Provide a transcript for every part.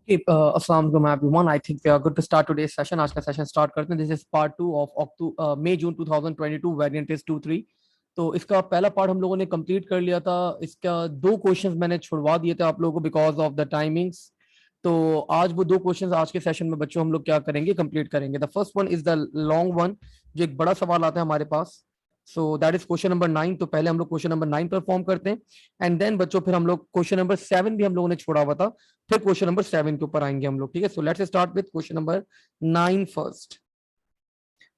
अस्सलाम वालेकुम everyone. I think we are good to start today's session. आज का सेशन स्टार्ट करते हैं। This is part 2 of May June 2022 variant is 2-3। तो इसका पहला पार्ट हम लोगों ने कंप्लीट कर लिया था। इसका दो क्वेश्चंस मैंने छुड़वा दिए थे आप लोगों को बिकॉज ऑफ द टाइमिंग्स। तो आज वो दो क्वेश्चंस आज के सेशन में बच्चों हम लोग क्या करेंगे, कंप्लीट करेंगे। The first one is the long one, जो एक बड़ा सवाल आता है हमारे पास। So that is question number 9। तो पहले हम लोग क्वेश्चन नंबर 9 परफॉर्म करते हैं एंड देन बच्चों फिर हम लोग क्वेश्चन नंबर 7 भी हम लोगों ने छोड़ा हुआ था, फिर क्वेश्चन नंबर 7 के ऊपर आएंगे हम लोग। ठीक है, सो let's start with question number 9 first.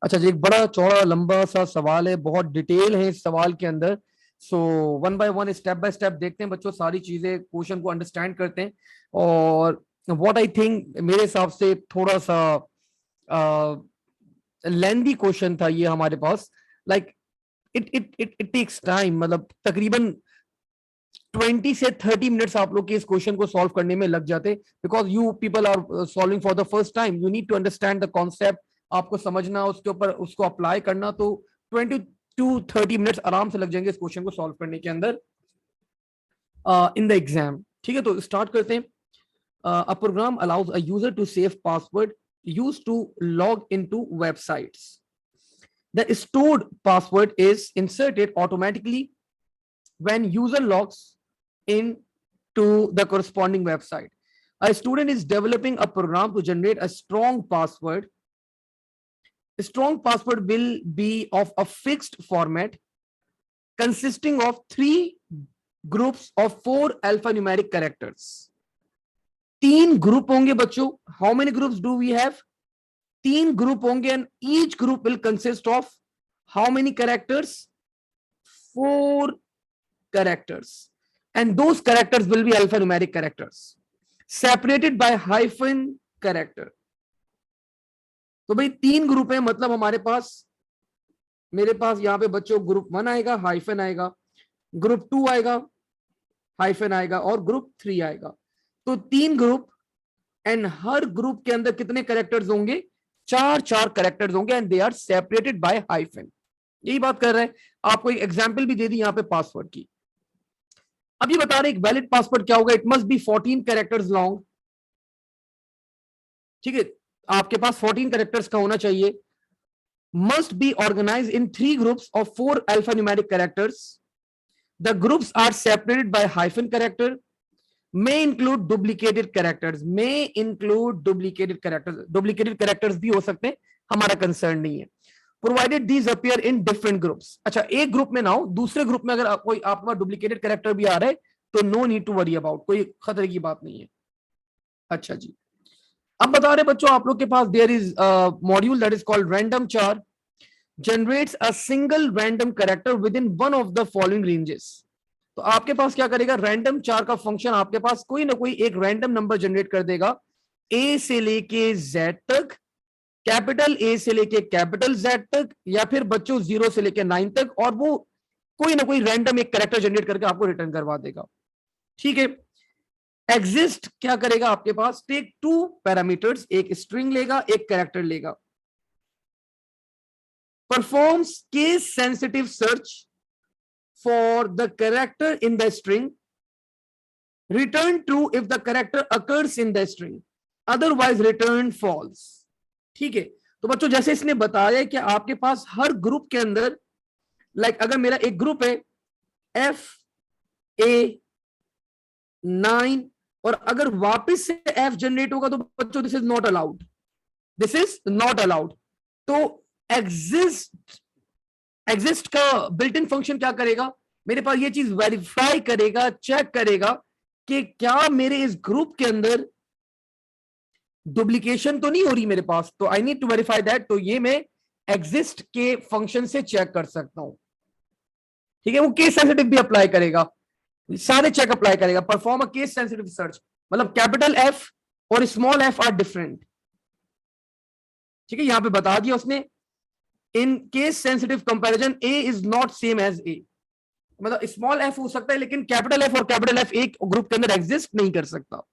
अच्छा जी, एक बड़ा चौड़ा लंबा सा सवाल है, बहुत डिटेल है इस सवाल के अंदर। So one by one, step by step देखते हैं बच्चों, सारी चीजें क्वेश्चन को अंडरस्टैंड करते हैं। और व्हाट आई थिंक, मेरे हिसाब से थोड़ा सा लेंदी क्वेश्चन था ये हमारे पास। लाइक इट टेक्स टाइम, मतलब तकरीबन 20 से 30 मिनट्स आप लोग के इस क्वेश्चन को सॉल्व करने में लग जाते, because you people are solving for the first time. You need to understand the concept, आपको समझना, उसके ऊपर उसको अप्लाई करना। तो 20 to 30 मिनट्स आराम से लग जाएंगे इस क्वेश्चन को सॉल्व करने के अंदर इन द एग्जाम। ठीक है, तो स्टार्ट करते हैं। A program allows a user to save password use to log in to websites. The stored password is inserted automatically when user logs in to the corresponding website. A student is developing a program to generate a strong password. A strong password will be of a fixed format consisting of three groups of four alphanumeric characters. तीन group होंगे बच्चों। How many groups do we have? तीन group होंगे and each group will consist of how many characters? Four characters, and those characters will be alphanumeric characters separated by hyphen character. तो भाई तीन group है, मतलब हमारे पास, मेरे पास यहाँ पे बच्चों ग्रुप 1 आएगा, हाइफन आएगा, ग्रुप 2 आएगा, हाइफन आएगा, और ग्रुप 3 आएगा। तो तीन ग्रुप एंड हर ग्रुप के अंदर कितने कैरेक्टर्स होंगे? चार चार कैरेक्टर्स होंगे and they are separated by hyphen. यही बात कर रहे हैं। आपको एक एग्जांपल भी दे दी यहाँ पे पासवर्ड की। अब ये बता रहे एक वैलिड पासवर्ड क्या होगा? It must be 14 characters long. ठीक है, आपके पास 14 कैरेक्टर्स का होना चाहिए। Must be organise in three groups of four alphanumeric characters. The groups are separated by hyphen character. May include duplicated characters. May include duplicated characters. Duplicated characters भी हो सकते हैं, हमारा कंसर्न नहीं है। Provided these appear in different groups. अच्छा, एक group में ना हो, दूसरे ग्रुप में अगर कोई आपके पास डुप्लीकेटेड कैरेक्टर भी आ रहा है तो no need to worry about, कोई खतरे की बात नहीं है। अच्छा जी, अब बता रहे बच्चों आप लोग के पास there is module that is called random char generates a single random character within one of the following ranges. तो आपके पास क्या करेगा? रैंडम चार का फंक्शन आपके पास कोई ना कोई एक रैंडम नंबर जनरेट कर देगा, ए से लेके जेड तक, कैपिटल ए से लेके कैपिटल जेड तक, या फिर बच्चों 0 से लेके 9 तक, और वो कोई ना कोई रैंडम एक कैरेक्टर जनरेट करके आपको रिटर्न करवा देगा। ठीक है, एग्जिस्ट क्या करेगा आपके पास? टेक टू पैरामीटर्स, एक स्ट्रिंग लेगा, एक कैरेक्टर लेगा। Performs case sensitive search for the character in the string, return true if the character occurs in the string, otherwise return false. ठीक है, तो बच्चों जैसे इसने बताया कि आपके पास हर ग्रुप के अंदर, लाइक अगर मेरा एक ग्रुप है एफ ए 9, और अगर वापस से एफ जनरेट होगा तो बच्चों this is not allowed, this is not allowed. तो एग्जिस्ट, एग्जिस्ट का बिल्ट इन फंक्शन क्या करेगा? मेरे पास ये चीज वेरीफाई करेगा, चेक करेगा कि क्या मेरे इस ग्रुप के अंदर डुप्लीकेशन तो नहीं हो रही मेरे पास, तो I need to verify that. तो ये मैं एग्जिस्ट के फंक्शन से चेक कर सकता हूं। ठीक है, वो केस सेंसिटिव भी अप्लाई करेगा, सारे चेक अप्लाई करेगा। Perform a case sensitive search, मतलब कैपिटल एफ और स्मॉल एफ आर डिफरेंट। ठीक है, यहां पे बता दिया उसने, in case sensitive comparison A is not same as A, मतलब स्मॉल एफ हो सकता है लेकिन कैपिटल एफ और कैपिटल एफ एक ग्रुप के अंदर एग्जिस्ट नहीं कर सकता।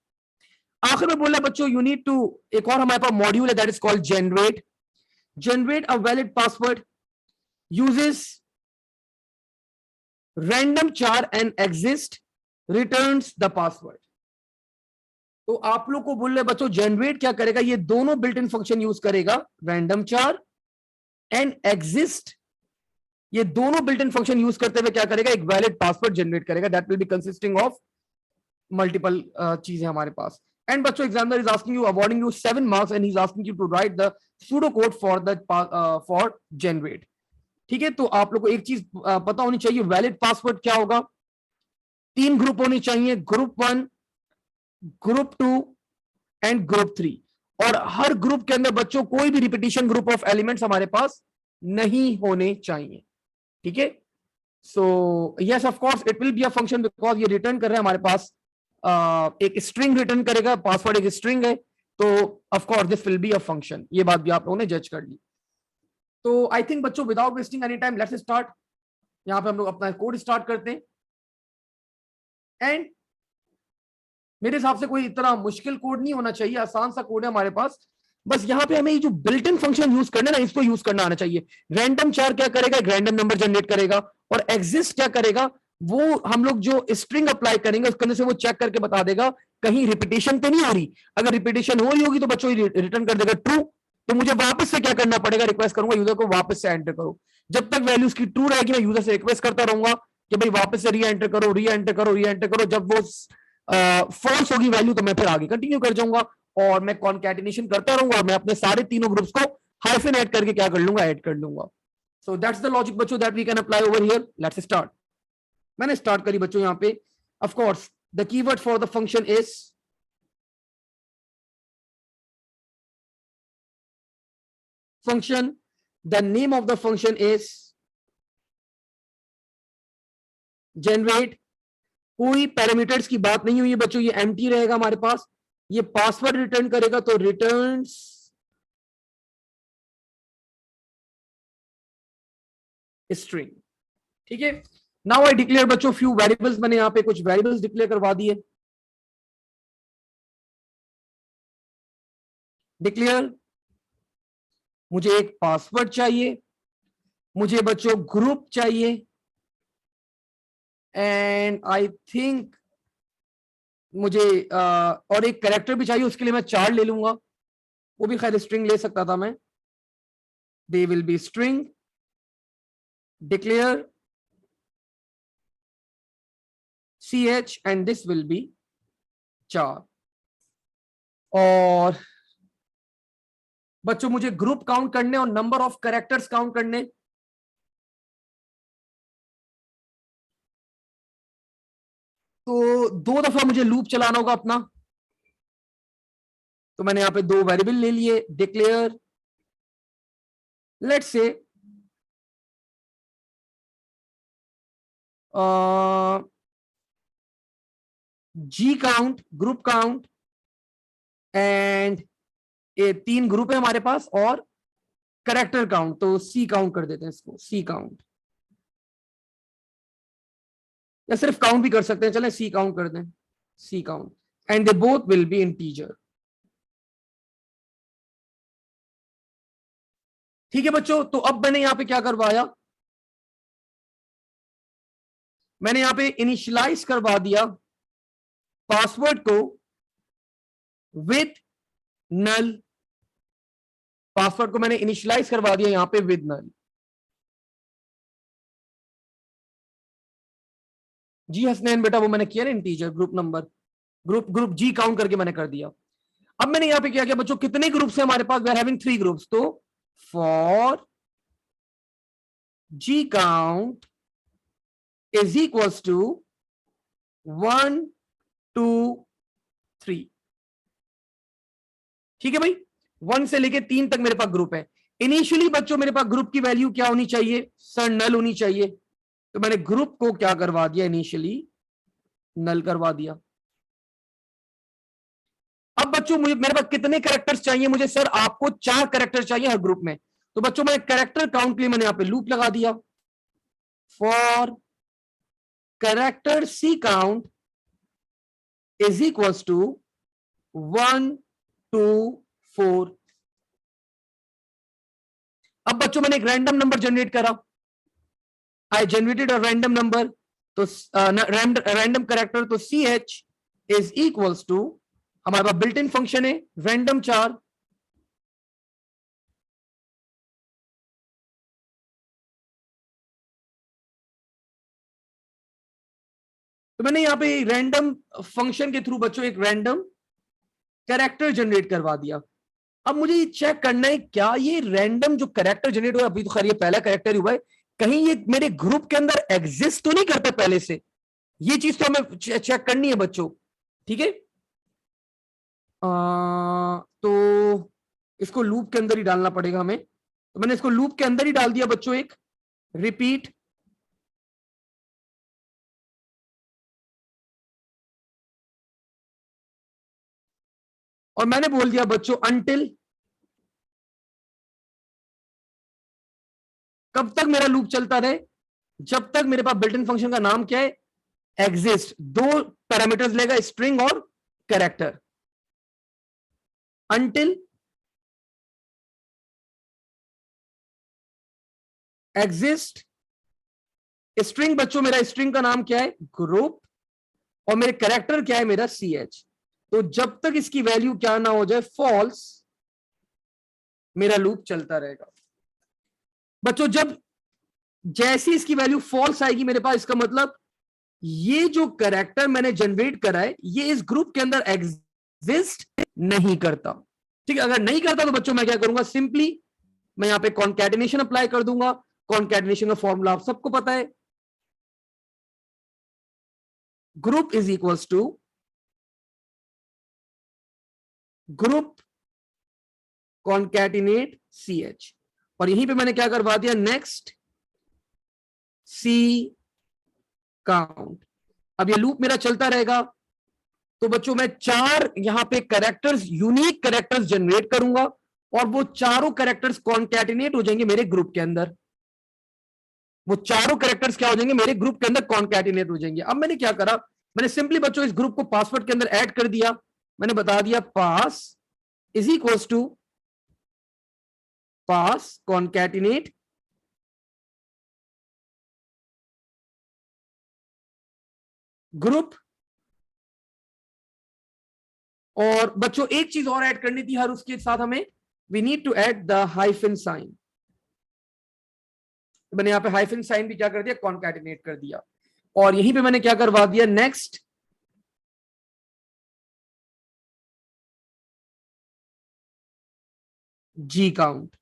आखिर में बोला बच्चों यू नीड टू, एक और हमारे पास मॉड्यूल है that is called generate. Generate a valid password uses random char and exist returns the password. तो आप लोग को बोल रहे बच्चों जनरेट क्या करेगा, ये दोनों बिल्ट इन फंक्शन यूज करेगा, रैंडम चार एंड एग्जिस्ट, ये दोनों बिल्ट इन फंक्शन यूज करते हुए क्या करेगा, एक वैलिड पासवर्ड जनरेट करेगा that will be consisting of multiple चीजें हमारे पास. एंड बच्चों examiner is asking you, awarding you 7 marks and he is asking you to write the pseudo code for generate. ठीक है, तो आप लोग को एक चीज पता होनी चाहिए, वैलिड पासवर्ड क्या होगा. 3 ग्रुप होने चाहिए, ग्रुप 1, ग्रुप 2 एंड ग्रुप 3. और हर ग्रुप के अंदर बच्चों कोई भी रिपीटिशन ग्रुप ऑफ एलिमेंट्स हमारे पास नहीं होने चाहिए. ठीक है, so yes of course it will be a function because ये रिटर्न कर रहे हैं हमारे पास एक स्ट्रिंग रिटर्न करेगा, पासवर्ड एक स्ट्रिंग है, तो of course this will be a function. ये बात भी आप लोगों ने जज कर ली. तो आई थिंक बच्चों without wasting any time let's start. यहां पे हम लोग अपना कोड स्टार्ट करते हैं. एंड मेरे हिसाब से कोई इतना मुश्किल कोड नहीं होना चाहिए, आसान सा कोड है हमारे पास. बस यहाँ पे हमें ये जो बिल्ट इन फंक्शन यूज करना है ना, इसको यूज करना आना चाहिए. रैंडम चार क्या करेगा, एक रैंडम नंबर जनरेट करेगा, और एग्जिस्ट क्या करेगा, वो हम लोग जो स्ट्रिंग अप्लाई करेंगे उसके अंदर से वो चेक करके बता देगा कहीं रिपीटेशन तो नहीं हो रही. अगर रिपीटेशन हो रही होगी तो बच्चों रिटर्न कर देगा ट्रू. तो मुझे वापस से क्या करना पड़ेगा, रिक्वेस्ट करूंगा यूजर को वापस से एंटर करो. जब तक वैल्यूज की ट्रू रहेगी मैं यूजर से रिक्वेस्ट करता रहूंगा कि भाई वापस से री एंटर करो, री एंटर करो, री एंटर करो. जब वो फॉल्स होगी वैल्यू तो मैं फिर आगे कंटिन्यू कर जाऊंगा और मैं कॉन्कैटिनेशन करता रहूंगा और मैं अपने सारे तीनों ग्रुप्स को हाइफन ऐड करके क्या कर लूंगा, ऐड कर लूंगा. सो दैट्स द लॉजिक बच्चों that we can apply over here. Let's start. मैंने स्टार्ट करी बच्चों यहां पे. Of course the keyword for the function is function. The name of the function is generate. कोई पैरामीटर्स की बात नहीं हुई है बच्चों, ये एम्प्टी रहेगा हमारे पास. ये पासवर्ड रिटर्न करेगा तो रिटर्न्स स्ट्रिंग. ठीक है, नाउ आई डिक्लेयर बच्चों फ्यू वेरिएबल्स. मैंने यहां पे कुछ वेरिएबल्स डिक्लेयर करवा दिए. डिक्लेयर, मुझे एक पासवर्ड चाहिए, मुझे बच्चों ग्रुप चाहिए, एंड आई थिंक मुझे और एक कैरेक्टर भी चाहिए. उसके लिए मैं 4 ले लूंगा, वो भी खैर स्ट्रिंग ले सकता था मैं. They will be string. Declare ch and this will B 4. और बच्चों मुझे ग्रुप काउंट करने और नंबर ऑफ कैरेक्टर्स काउंट करने. तो 2 दफा मुझे लूप चलाना होगा अपना. तो मैंने यहां पे 2 वेरिएबल ले लिए. Declare let's say G count, group count, and ये 3 ग्रुप है हमारे पास, और कैरेक्टर काउंट. तो सी काउंट कर देते हैं इसको, सी काउंट, या सिर्फ काउंट भी कर सकते हैं, चलें सी काउंट कर दें, C count. And they both will be integer. ठीक है बच्चों, तो अब मैंने यहां पे क्या करवाया, मैंने यहां पे इनिशियलाइज करवा दिया पासवर्ड को विद नल. पासवर्ड को मैंने इनिशियलाइज करवा दिया यहां पे विद नल. जी हसनैन बेटा, वो मैंने किया ना इंटीजर, ग्रुप नंबर, ग्रुप जी काउंट करके मैंने कर दिया. अब मैंने यहां पे क्या किया बच्चों, कितने ग्रुप्स है हमारे पास, वी आर हैविंग 3 ग्रुप्स. तो for G count is equals to 1 2 3. ठीक है भाई, 1 से लेके 3 तक मेरे पास ग्रुप है. इनिशियली बच्चों मेरे पास ग्रुप की वैल्यू क्या होनी चाहिए, सर नल होनी चाहिए. तो मैंने ग्रुप को क्या करवा दिया, इनिशियली नल करवा दिया. अब बच्चों मुझे मेरे पास कितने कैरेक्टर्स चाहिए, मुझे सर आपको 4 कैरेक्टर चाहिए हर ग्रुप में. तो बच्चों मैं कैरेक्टर काउंट के लिए मैंने यहां पे लूप लगा दिया. For character C count is equals to 1 2 4. अब बच्चों मैंने एक रैंडम नंबर जनरेट करा, I generated a random number. तो रैंडम कैरेक्टर, तो ch इज इक्वल्स टू हमारे पास बिल्ट इन फंक्शन है रैंडम चार, तो मैंने यहां पे रैंडम फंक्शन के थ्रू बच्चों एक रैंडम कैरेक्टर जनरेट करवा दिया। अब मुझे ये चेक करना है क्या ये रैंडम जो कैरेक्टर जनरेट हुआ, अभी तो खैर ये पहला कैरेक्टर ही हुआ है, कहीं ये मेरे ग्रुप के अंदर एग्जिस्ट तो नहीं करता पहले से, ये चीज तो हमें चेक करनी है बच्चों। ठीक है, तो इसको लूप के अंदर ही डालना पड़ेगा हमें, तो मैंने इसको लूप के अंदर ही डाल दिया बच्चों, एक रिपीट, और मैंने बोल दिया बच्चों अनटिल, कब तक मेरा लूप चलता रहे, जब तक मेरे पास बिल्ट इन फंक्शन का नाम क्या है, एग्जिस्ट, दो पैरामीटर्स लेगा स्ट्रिंग और कैरेक्टर, अनटिल एग्जिस्ट स्ट्रिंग। बच्चों मेरा स्ट्रिंग का नाम क्या है, ग्रुप, और मेरे कैरेक्टर क्या है, मेरा सी एच। तो जब तक इसकी वैल्यू क्या ना हो जाए फॉल्स, मेरा लूप चलता रहेगा। बच्चों जब जैसी इसकी वैल्यू फॉल्स आएगी मेरे पास, इसका मतलब ये जो कैरेक्टर मैंने जनरेट करा है ये इस ग्रुप के अंदर एग्जिस्ट नहीं करता। ठीक है, अगर नहीं करता तो बच्चों मैं क्या करूंगा, सिंपली मैं यहां पे कॉन्कैटिनेशन अप्लाई कर दूंगा। कॉन्कैटिनेशन का फॉर्मूला आप सबको पता है, group is equals to group concatenate C H, और यहीं पे मैंने क्या करवा दिया, नेक्स्ट सी काउंट। अब ये लूप मेरा चलता रहेगा, तो बच्चों मैं चार यहां पे कैरेक्टर्स, यूनिक कैरेक्टर्स जनरेट करूंगा, और वो चारों कैरेक्टर्स कॉन्कैटिनेट हो जाएंगे मेरे ग्रुप के अंदर। वो चारों कैरेक्टर्स क्या हो जाएंगे, मेरे ग्रुप के अंदर कॉन्कैटिनेट हो जाएंगे। अब मैंने क्या करा, मैंने सिंपली बच्चों इस ग्रुप को पासवर्ड के अंदर ऐड कर दिया। मैंने बता दिया pass is equals to pass concatenate group. और बच्चों एक चीज और ऐड करनी थी हर उसके साथ हमें, we need to add the hyphen sign. मैंने यहां पे हाइफन साइन भी क्या कर दिया, कॉन्कैटिनेट कर दिया, और यहीं पे मैंने क्या करवा दिया, नेक्स्ट जी काउंट।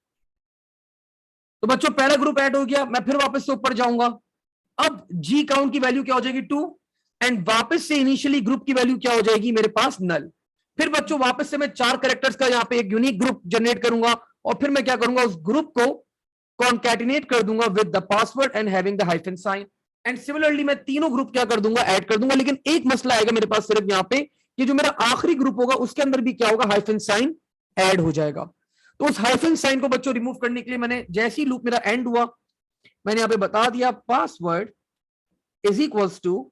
तो बच्चों पहला ग्रुप ऐड हो गया, मैं फिर वापस से ऊपर जाऊंगा। अब जी काउंट की वैल्यू क्या हो जाएगी, 2, एंड वापस से इनिशियली ग्रुप की वैल्यू क्या हो जाएगी मेरे पास, नल। फिर बच्चों वापस से मैं चार कैरेक्टर्स का यहां पे एक यूनिक ग्रुप जनरेट करूंगा, और फिर मैं क्या करूंगा, उस ग्रुप को कॉन्कैटिनेट कर दूंगा with the password and having the hyphen sign. And similarly मैं तीनों ग्रुप क्या कर दूंगा, ऐड कर दूंगा। लेकिन एक मसला आएगा मेरे पास सिर्फ यहां पे, कि जो मेरा आखिरी ग्रुप होगा उसके अंदर भी क्या होगा, हाइफन साइन ऐड हो जाएगा। तो उस हाइफन साइन को बच्चों रिमूव करने के लिए मैंने जैसे ही लूप मेरा एंड हुआ, मैंने यहां पे बता दिया password is equals to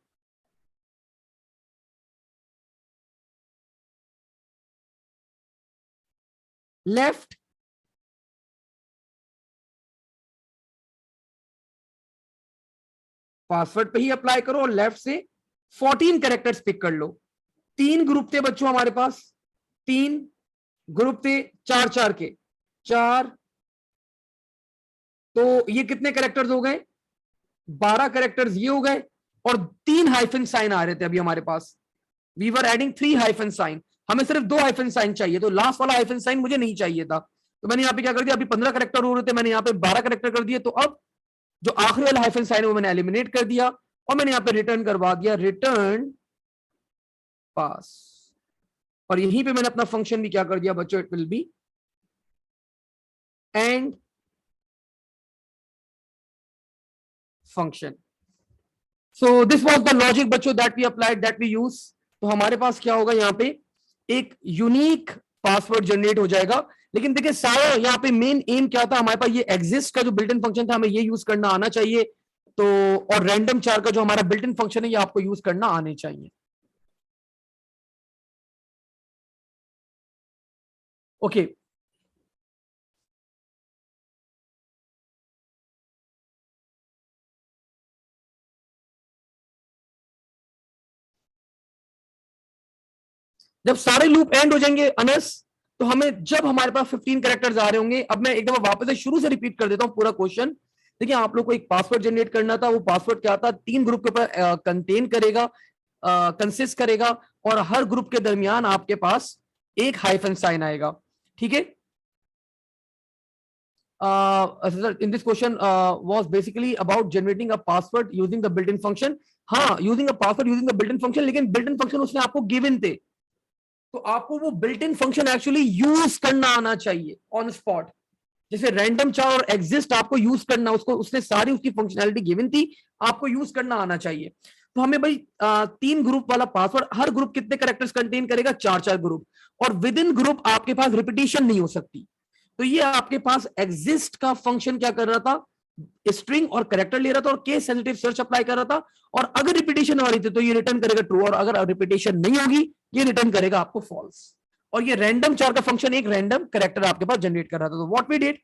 left password पे ही अप्लाई करो, और लेफ्ट से 14 कैरेक्टर्स पिक कर लो। तीन ग्रुप थे बच्चों हमारे पास, तीन ग्रुप थे चार चार के, चार, तो ये कितने कैरेक्टर्स हो गए, 12 कैरेक्टर्स ये हो गए, और तीन हाइफन साइन आ रहे थे अभी हमारे पास, we were adding 3 hyphen sign. हमें सिर्फ 2 हाइफन साइन चाहिए, तो लास्ट वाला हाइफन साइन मुझे नहीं चाहिए था, तो मैंने यहाँ पे क्या कर दिया, अभी 15 कैरेक्टर हो रहे थे, मैंने यहाँ पे 12 कैरेक्टर कर दिए। तो अब जो आखिरी वाला हाइफन साइन है वो मैंने एलिमिनेट कर दिया, और मैंने यहाँ पे रिटर्न करवा दिया, रिटर्न पास। और यहीं पे मैंने अपना फंक्शन भी क्या कर दिया बच्चों, it will be end function. So this was the logic बच्चों that we applied, that we use. तो हमारे पास क्या होगा, यहाँ पे एक यूनिक पासवर्ड जनरेट हो जाएगा। लेकिन देखिए सारा यहाँ पे मेन एम क्या था हमारे पास, ये एग्जिस्ट का जो बिल्ट इन फंक्शन था हमें ये यूज करना आना चाहिए। तो और रैंडम चार का जो हमारा बिल्ट इन फंक्शन है ये आपको यूज करना आने चाहिए। ओके, जब सारे लूप एंड हो जाएंगे अनस, तो हमें जब हमारे पास 15 कैरेक्टर्स आ रहे होंगे, अब मैं एक दफा वापस से शुरू से रिपीट कर देता हूं पूरा क्वेश्चन। देखिए आप लोग को एक पासवर्ड जनरेट करना था, वो पासवर्ड क्या था, 3 ग्रुप के ऊपर कंटेन करेगा, कंसिस्ट करेगा, और हर ग्रुप के दरमियान आपके पास एक हाइफन साइन आएगा, ठीक है। in this question was basically about generating a password using the built-in function. हाँ, using a password using the built-in function, लेकिन built-in function उसने आपको गिवन थे, तो आपको वो built-in function एक्चुअली यूज करना आना चाहिए ऑन स्पॉट। जैसे रैंडम चार और एग्जिस्ट आपको यूज करना, उसको उसने सारी उसकी फंक्शनैलिटी गिवन थी, आपको यूज करना आना चाहिए। तो हमें भाई 3 ग्रुप वाला पासवर्ड, हर ग्रुप कितने कैरेक्टर्स कंटेन करेगा, 4 ग्रुप, और विद इन ग्रुप आपके पास रिपीटिशन नहीं हो सकती। तो ये आपके पास एग्जिस्ट का फंक्शन क्या कर रहा था, स्ट्रिंग और कैरेक्टर ले रहा था और केस सेंसिटिव सर्च अप्लाई कर रहा था, और अगर रिपीटिशन हो रही थी तो ये रिटर्न करेगा ट्रू, और अगर रिपीटिशन नहीं होगी ये रिटर्न करेगा आपको फॉल्स। और ये रैंडम चार का फंक्शन एक रैंडम कैरेक्टर आपके पास जनरेट कर रहा था। तो व्हाट वी डिड,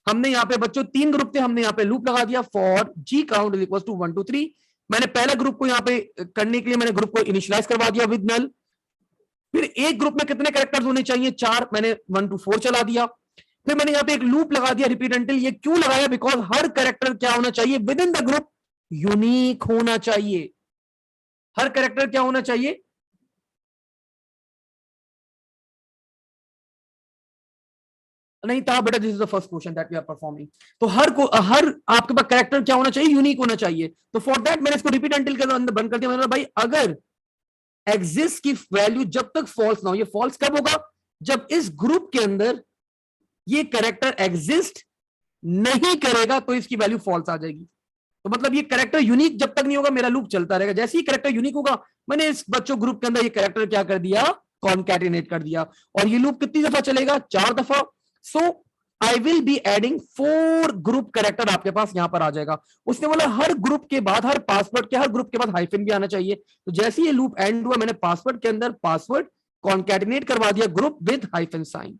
हमने यहाँ पे बच्चों 3 ग्रुप थे, हमने यहाँ पे लूप लगा दिया for G count is equal to 1 2 3। मैंने पहला ग्रुप को यहाँ पे करने के लिए मैंने ग्रुप को इनिशियलाइज करवा दिया विद नल। फिर एक ग्रुप में कितने कैरेक्टर्स होने चाहिए, 4, मैंने 1 to 4 चला दिया। फिर मैंने यहाँ पे एक लूप लगा दिया रिपीट अंटिल। ये क्यों लगाया, बिकॉज हर कैरेक्टर क्या होना चाहिए, with in the group unique होना चाहिए। हर कैरेक्टर क्या होना चाहिए, नहीं था बेटा, this is the first question that we are performing. तो हर आपके पास कैरेक्टर क्या होना चाहिए, यूनिक होना चाहिए। तो फॉर दैट मैंने इसको रिपीट अंटिल के अंदर बंद कर दिया। मैंने भाई अगर एग्जिस्ट की वैल्यू जब तक फॉल्स ना हो, ये फॉल्स कब होगा, जब इस ग्रुप के अंदर ये कैरेक्टर एग्जिस्ट नहीं करेगा तो इसकी वैल्यू फॉल्स आ जाएगी। तो मतलब ये कैरेक्टर यूनिक जब तक नहीं होगा मेरा लूप चलता रहेगा। जैसे ही कैरेक्टर यूनिक होगा, मैंने इस बच्चों ग्रुप के अंदर ये कैरेक्टर क्या कर दिया, कॉन्कैटिनेट कर दिया, और ये लूप कितनी दफा चलेगा, 4 दफा। So I will be adding 4 group character आपके पास यहां पर आ जाएगा। उसने बोला हर ग्रुप के बाद, हर पासवर्ड के हर ग्रुप के बाद हाइफन भी आना चाहिए। तो जैसे ये लूप एंड हुआ, मैंने पासवर्ड के अंदर पासवर्ड कॉन्कैटिनेट करवा दिया ग्रुप विद हाइफन साइन,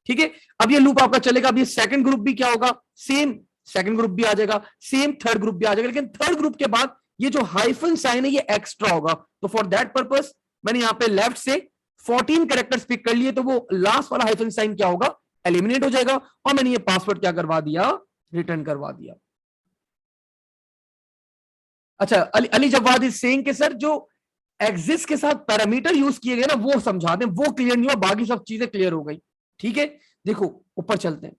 ठीक है। अब ये लूप आपका चलेगा। अब ये सेकंड ग्रुप भी क्या होगा, सेम सेकंड ग्रुप भी आ जाएगा, सेम थर्ड ग्रुप भी आ जाएगा, लेकिन थर्ड ग्रुप के बाद ये जो हाइफन साइन है ये एक्स्ट्रा होगा। तो फॉर दैट पर्पस मैंने यहां पे लेफ्ट से 14 कैरेक्टर्स पिक कर लिए, तो वो लास्ट वाला हाइफन साइन क्या होगा, एलिमिनेट हो जाएगा, और मैंने ये पासवर्ड क्या करवा दिया, रिटर्न करवा दिया। अच्छा, अली जवाद इज सेइंग कि सर जो एग्जिस्ट के साथ पैरामीटर यूज किए गए ना वो समझा दें, वो क्लियर नहीं हुआ, बाकी सब चीजें क्लियर हो गई, ठीक है। देखो ऊपर चलते हैं।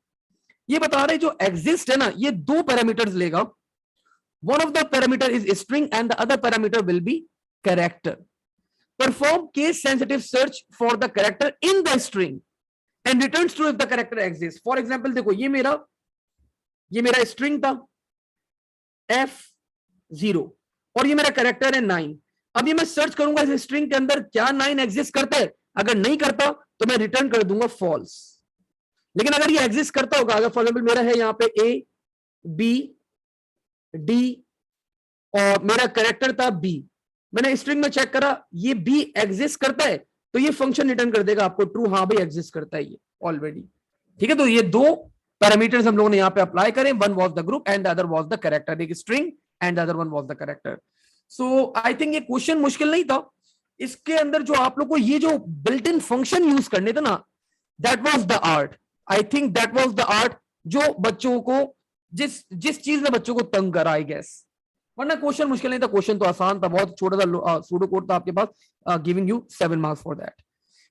ये बता रहे जो एग्जिस्ट है ना, ये 2 पैरामीटर्स लेगा। One of the parameter is string and the other parameter will be character. Perform case sensitive search for the character in the string and returns true if the character exist. For example देखो ये मेरा string था F0 और ये मेरा character है 9। अब ये मैं सर्च करूंगा इस स्ट्रिंग के अंदर क्या 9 एग्जिस्ट करता है, अगर नहीं करता तो मैं रिटर्न कर दूंगा फॉल्स। लेकिन अगर ये एग्जिस्ट करता होगा, अगर फॉर एग्जाम्पल मेरा है यहाँ पे A B D और मेरा कैरेक्टर था B, मैंने स्ट्रिंग में चेक करा ये B एग्जिस्ट करता है, तो ये फंक्शन रिटर्न कर देगा आपको ट्रू, हाँ भाई एग्जिस्ट करता है ये ऑलरेडी, ठीक है। तो ये 2 पैरामीटर्स हम लोगों ने यहाँ पे अप्लाई करें, one was the group and the other was the character, एक string and the other one was the character. So I think ये क्वेश्चन मुश्किल नहीं था। इसके अंदर जो आप लोग को ये जो बिल्ट इन फंक्शन यूज करने थे ना, that was the art. I think that was the art जो बच्चों को जिस चीज ने बच्चों को तंग करा, आई गेस। वरना क्वेश्चन मुश्किल नहीं था, क्वेश्चन तो आसान था, बहुत छोटा सा सूडो कोड था आपके पास, giving you 7 marks for that,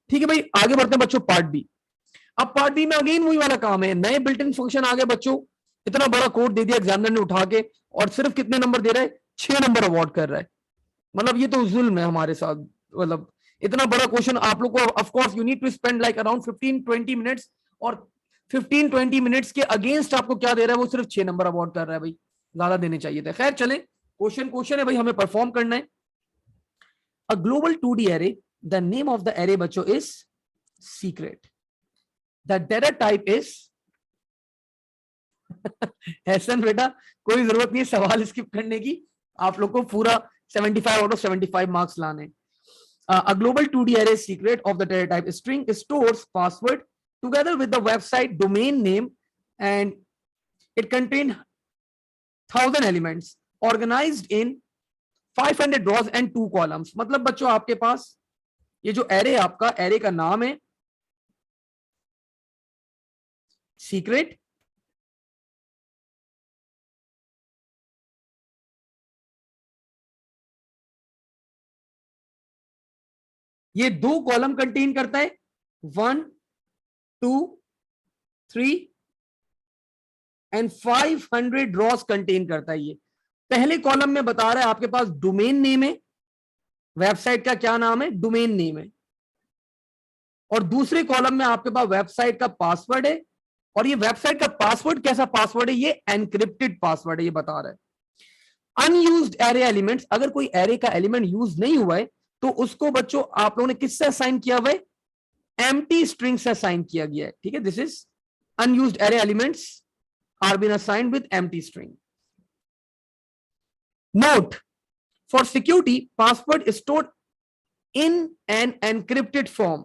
ठीक है भाई। आगे बढ़ते हैं बच्चों पार्ट बी। अब पार्ट बी में अगेन वही वाला काम है, नए बिल्ट इन फंक्शन आ गए बच्चों। इतना बड़ा कोड दे दिया एग्जामिनर ने उठा के, और सिर्फ कितने नंबर दे रहा है, 6 नंबर अवार्ड कर रहा है। मतलब ये तो जुल्म है हमारे साथ। मतलब इतना बड़ा क्वेश्चन आप लोग को, of course you need to spend like around 15-20 minutes, और 15-20 मिनट्स के अगेंस्ट आपको क्या दे रहा है, वो सिर्फ 6 नंबर अवार्ड कर रहा है भाई, ज्यादा देने चाहिए थे। खैर चले, क्वेश्चन है भाई, हमें परफॉर्म करना है। A global 2D array, the name of the array बच्चों is secret, the data type is ऐसा बेटा कोई जरूरत नहीं है सवाल स्किप करने की, आप लोग को पूरा 75 आउट ऑफ 75 मार्क्स लाने। A global 2D array secret of the data type string stores password together with the website domain name, and it contains 1000 elements organized in 500 rows and 2 columns। मतलब बच्चों आपके पास ये जो एरे आपका, array का नाम है सीक्रेट, ये 2 कॉलम कंटेन करता है, 1 2 3 एंड 500 रॉस कंटेन करता है। ये पहले कॉलम में बता रहा है आपके पास डोमेन नेम है, वेबसाइट का क्या नाम है, डोमेन नेम है, और दूसरे कॉलम में आपके पास वेबसाइट का पासवर्ड है, और ये वेबसाइट का पासवर्ड कैसा पासवर्ड है, ये एनक्रिप्टेड पासवर्ड है, ये बता रहा है। अनयूज्ड एरे एलिमेंट्स, अगर कोई एरे का एलिमेंट यूज नहीं हुआ है तो उसको बच्चों आप लोगों ने किससे असाइन किया हुआ है, एम्प्टी स्ट्रिंग से असाइन किया गया है, ठीक है। This is unused array elements are been assigned with empty string. Note, for security password stored in an encrypted form,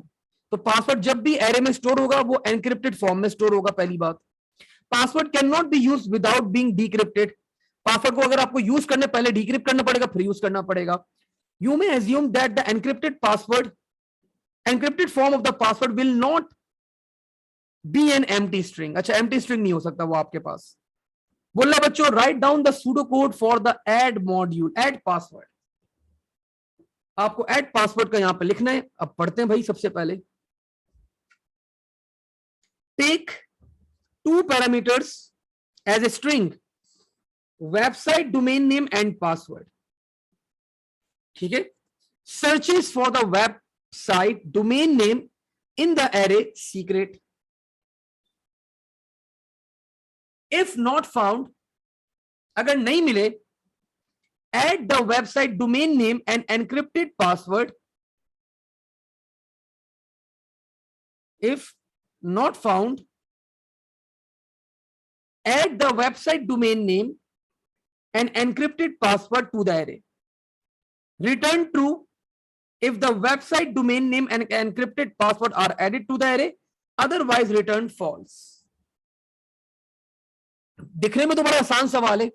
तो पासवर्ड जब भी एरे में स्टोर होगा वो एनक्रिप्टेड फॉर्म में स्टोर होगा, पहली बात। Password can not be use without being decrypted, password को अगर आपको यूज करने पहले डिक्रिप्ट करना पड़ेगा, फिर यूज करना पड़ेगा। You may assume that the encrypted password, encrypted form of the password will not be an empty string. अच्छा, एम्प्टी स्ट्रिंग नहीं हो सकता वो आपके पास। बोल रहा बच्चों, write down the pseudo code for the add module, add password. आपको ऐड पासवर्ड का यहां पे लिखना है। अब पढ़ते हैं भाई। सबसे पहले take 2 parameters as a string, website domain name and password, ठीक है। Searches for the website domain name in the array secret, if not found, अगर नहीं मिले, add the website domain name and encrypted password, if not found, add the website domain name and encrypted password to the array. Return true if the website domain name and encrypted password are added to the array, otherwise return false. दिखने में तो बड़ा आसान सवाल है।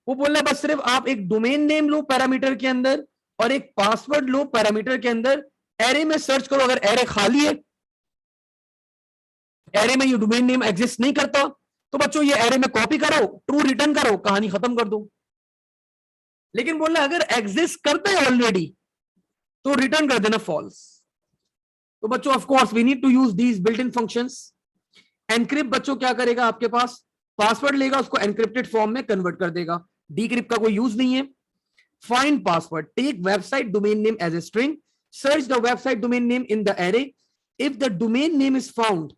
वो बोल रहा है बस सिर्फ आप एक डोमेन नेम लो पैरामीटर के अंदर और एक पासवर्ड लो पैरामीटर के अंदर, एरे में सर्च करो, अगर एरे खाली है, एरे में ये डोमेन नेम एग्जिस्ट नहीं करता, तो बच्चों ये एरे में कॉपी करो, ट्रू रिटर्न करो, कहानी खत्म कर दो। लेकिन बोलना अगर एग्जिस्ट करता है ऑलरेडी तो रिटर्न कर देना फॉल्स। तो बच्चों of course we need to use these built in functions. Encrypt बच्चों क्या करेगा, आपके पास पासवर्ड लेगा, उसको एनक्रिप्टेड फॉर्म में कन्वर्ट कर देगा, डीक्रिप्ट का कोई यूज नहीं है। Find password, take website domain name as a string, search the website domain name in the array, if the domain name is found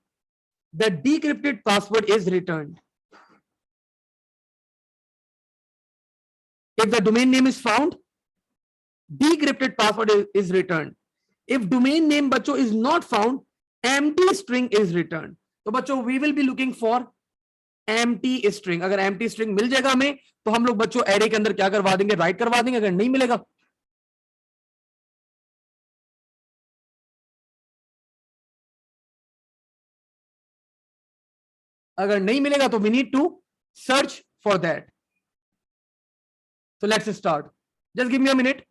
the decrypted password is returned. If the domain name is found, decrypted password is returned. If domain name बच्चों is not found, empty string is returned. तो बच्चों we will be looking for empty string. अगर empty string मिल जाएगा हमें तो हम लोग बच्चों एरे के अंदर क्या करवा देंगे, राइट करवा देंगे। अगर नहीं मिलेगा तो we need to search for that. So let's start. Just give me a minute.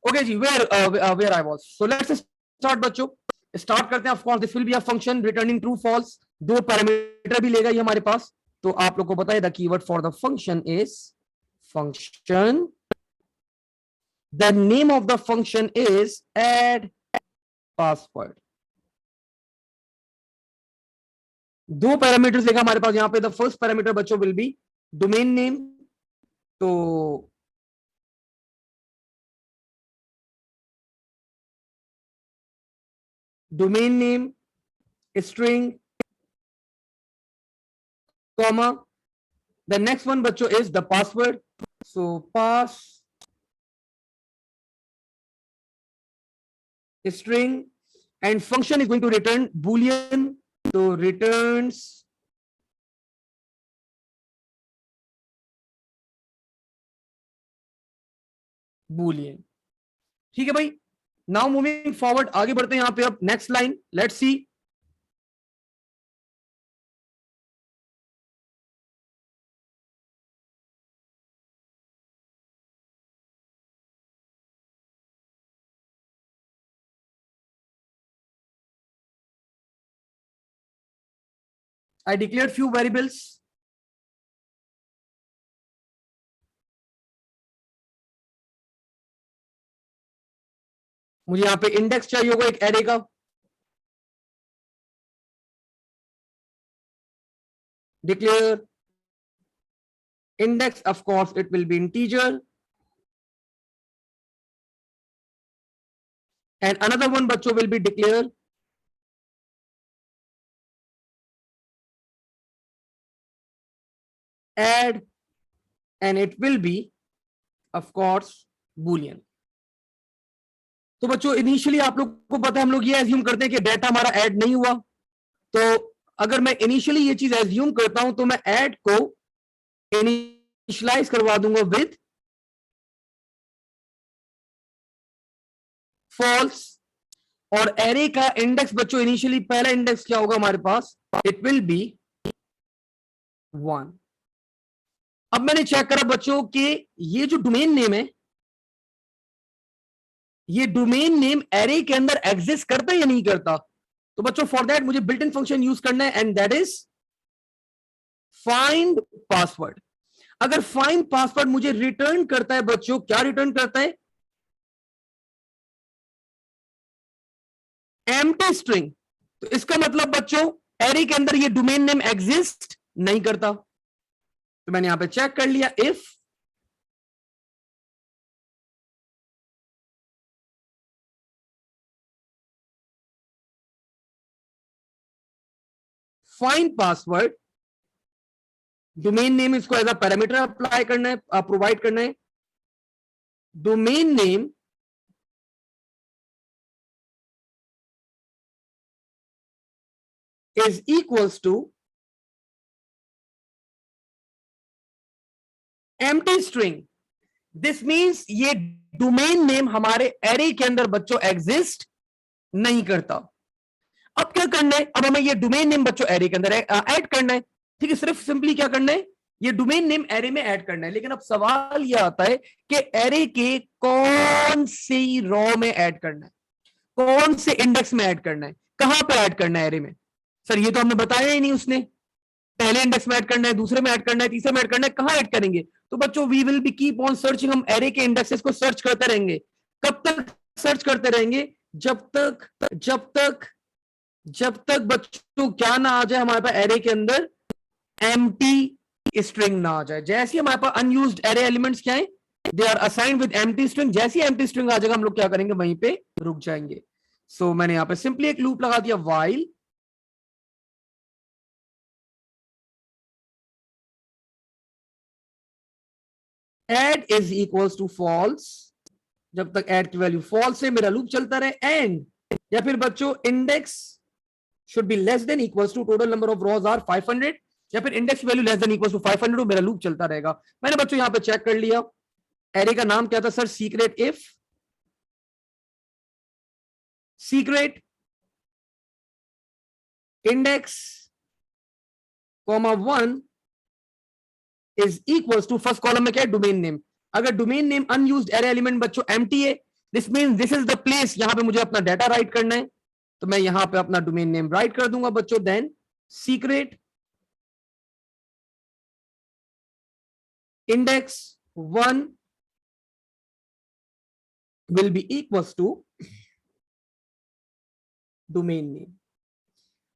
Okay जी, where I was. So let's start बच्चों। स्टार्ट करते हैं। Of course this will be a function returning true false, 2 parameter भी लेगा ये हमारे पास। तो आप लोग को बताइए the keyword for the function is function, the name of the function is add password. दो पैरामीटर्स लेगा हमारे पास यहाँ पे। द फर्स्ट पैरामीटर बच्चों विल बी डोमेन नेम। तो domain name string comma, the next one बच्चों is the password. So pass string and function is going to return boolean, so returns boolean। ठीक है भाई। नाउ मूविंग फॉरवर्ड, आगे बढ़ते हैं यहां पे। अब next line let's see. I declared few variables। मुझे यहाँ पे इंडेक्स चाहिए होगा एक एरे का। Declare index, of course it will be integer, and another one बच्चों will be declare add, and it will be of course boolean। तो बच्चों इनिशियली आप लोग को पता है, हम लोग ये एज्यूम करते हैं कि डाटा हमारा ऐड नहीं हुआ। तो अगर मैं इनिशियली ये चीज एज्यूम करता हूं तो मैं ऐड को इनिशियलाइज करवा दूंगा विद फॉल्स, और एरे का इंडेक्स बच्चों इनिशियली पहला इंडेक्स क्या होगा हमारे पास, इट विल बी 1। अब मैंने चेक करा बच्चों कि ये जो डोमेन नेम है, ये डोमेन नेम एरे के अंदर एग्जिस्ट करता है या नहीं करता। तो बच्चों फॉर दैट मुझे बिल्ट इन फंक्शन यूज करना है, and that is find password. अगर फाइंड पासवर्ड मुझे रिटर्न करता है बच्चों, क्या रिटर्न करता है, एम्प्टी स्ट्रिंग। तो इसका मतलब बच्चों एरे के अंदर ये डोमेन नेम एग्जिस्ट नहीं करता। तो मैंने यहां पे चेक कर लिया, if find password, domain name इसको एज अ पैरामीटर अप्लाई करना है, प्रोवाइड करना है। Domain name is equals to empty string. This means ये डोमेन नेम हमारे एरे के अंदर बच्चों एग्जिस्ट नहीं करता। अब क्या करना है, अब हमें ये डोमेन नेम बच्चों एरे के अंदर ऐड करना है। ठीक है, सिर्फ सिंपली क्या करना है, ये डोमेन नेम एरे में ऐड करना है। लेकिन अब सवाल यह आता है कि एरे के कौन सी रो में ऐड करना है, कौन से इंडेक्स में ऐड करना है, कहां पर ऐड करना है एरे में। सर ये तो हमने बताया ही नहीं, उसने पहले इंडेक्स में ऐड करना है, दूसरे में ऐड करना है, तीसरे में ऐड करना है, कहां ऐड करेंगे। तो बच्चों we will be keep on searching, हम एरे के इंडेक्सेस को सर्च करते रहेंगे। कब तक सर्च करते रहेंगे, जब तक बच्चों क्या ना आ जाए हमारे पास एरे के अंदर, एम्प्टी स्ट्रिंग ना आ जाए। जैसे हमारे पास अनयूज्ड एरे एलिमेंट्स क्या है, they are assigned with empty string. जैसी एम्प्टी स्ट्रिंग आ जाएगा हम लोग क्या करेंगे, वहीं पे रुक जाएंगे। सो मैंने यहां पे सिंपली एक लूप लगा दिया, while add is equals to false. जब तक एड की वैल्यू फॉल्स है मेरा लूप चलता रहे। एंड या फिर बच्चों index should be less than equals to total number of rows are 500, या फिर index value less than equals to 500, मेरा लूप चलता रहेगा। मैंने बच्चों यहां पे चेक कर लिया, एरे का नाम क्या था sir, secret if secret index comma 1 is equals to, first column में क्या है, डोमेन नेम। अगर domain name unused array element बच्चों एम्प्टी है, this means this is the place, यहां पे मुझे अपना डाटा राइट करना है। तो मैं यहां पे अपना डोमेन नेम राइट कर दूंगा बच्चों, then secret index 1 will be equals to domain name।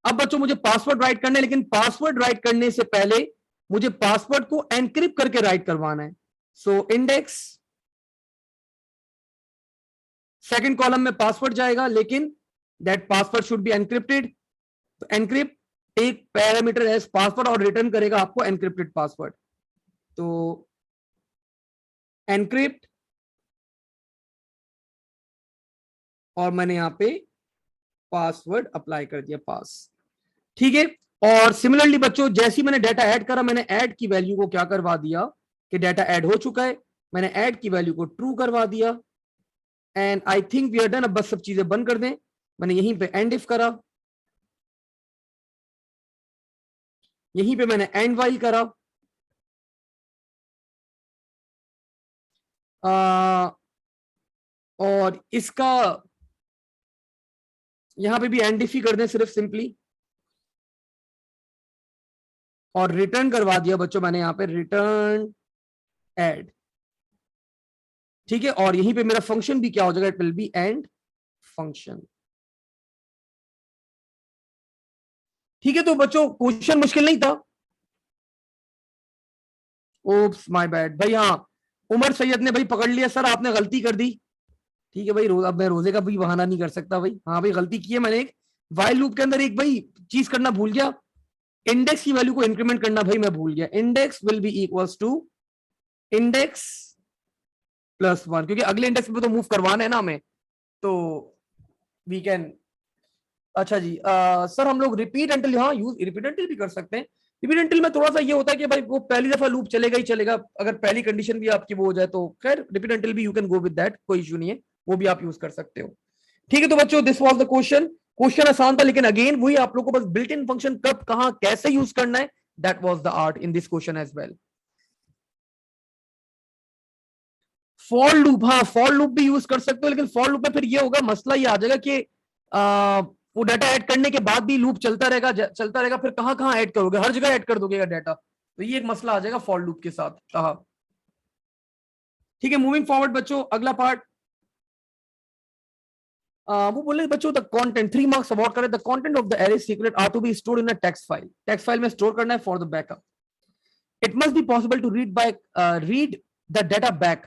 अब बच्चों मुझे पासवर्ड राइट करना है, लेकिन पासवर्ड राइट करने से पहले मुझे पासवर्ड को एनक्रिप्ट करके राइट करवाना है। सो इंडेक्स सेकंड कॉलम में पासवर्ड जाएगा, लेकिन that password should be encrypted. तो एनक्रिप्ट एक पैरामीटर एज पासवर्ड और रिटर्न करेगा आपको एनक्रिप्टेड पासवर्ड। तो एनक्रिप्ट, और मैंने यहां पे पासवर्ड अप्लाई कर दिया, पास। ठीक है। और सिमिलरली बच्चों, जैसे ही मैंने डाटा ऐड करा, मैंने ऐड की वैल्यू को क्या करवा दिया कि डाटा ऐड हो चुका है, मैंने ऐड की वैल्यू को ट्रू करवा दिया। And I think we are done. अब बस सब चीजें बंद कर दें। मैंने यहीं पे एंड इफ करा, यहीं पे मैंने एंड वाइल करा, और इसका यहां पे भी एंड इफ ही कर दें सिर्फ सिंपली, और रिटर्न करवा दिया बच्चों मैंने यहां पे रिटर्न एड। ठीक है। और यहीं पे मेरा फंक्शन भी क्या हो जाएगा, it will be end function. ठीक है। तो बच्चों क्वेश्चन मुश्किल नहीं था। ओप्स माय बैड भाई। हाँ, उमर सैयद ने भाई पकड़ लिया, सर आपने गलती कर दी। ठीक है भाई, अब मैं रोजे का भी बहाना नहीं कर सकता भाई। हाँ भाई, गलती की है मैंने। एक वाइल लूप के अंदर एक भाई चीज करना भूल गया, इंडेक्स की वैल्यू को इंक्रीमेंट करना भाई मैं भूल गया। Index will be equals to index +1, क्योंकि अगले इंडेक्स पे तो मूव करवाना है ना हमें, तो वी कैन। अच्छा जी, सर हम लोग रिपीट अंटिल, हाँ यूज रिपीट अंटिल भी कर सकते हैं। रिपीट अंटिल में थोड़ा सा ये होता है कि भाई वो पहली दफा लूप चलेगा ही चलेगा, अगर पहली कंडीशन भी आपकी वो हो जाए तो खैर रिपीट अंटिल भी you can go with that, कोई इशू नहीं है, वो भी आप यूज कर सकते हो। ठीक है। तो बच्चों this was the question. Question आसान था, लेकिन अगेन वही आप लोग को बस बिल्ट इन फंक्शन कब कहां कैसे यूज करना है, that was the art in this question as well. For loop, हाँ फॉर लूप भी यूज कर सकते हो, लेकिन फॉर लूप में फिर ये होगा, मसला ये आ जाएगा कि वो डाटा ऐड करने के बाद भी लूप चलता रहेगा चलता रहेगा, फिर कहां कहां ऐड करोगे, हर जगह ऐड कर दोगे डाटा, तो ये एक मसला आ जाएगा फॉर लूप के साथ। ठीक है। मूविंग फॉरवर्ड बच्चों, अगला पार्ट वो बोले बच्चों द कंटेंट 3 मार्क्स अवार्ड करें। The content of the array secret are to be stored in a text file. Text file में स्टोर करना है for the backup. It must be possible to read the data back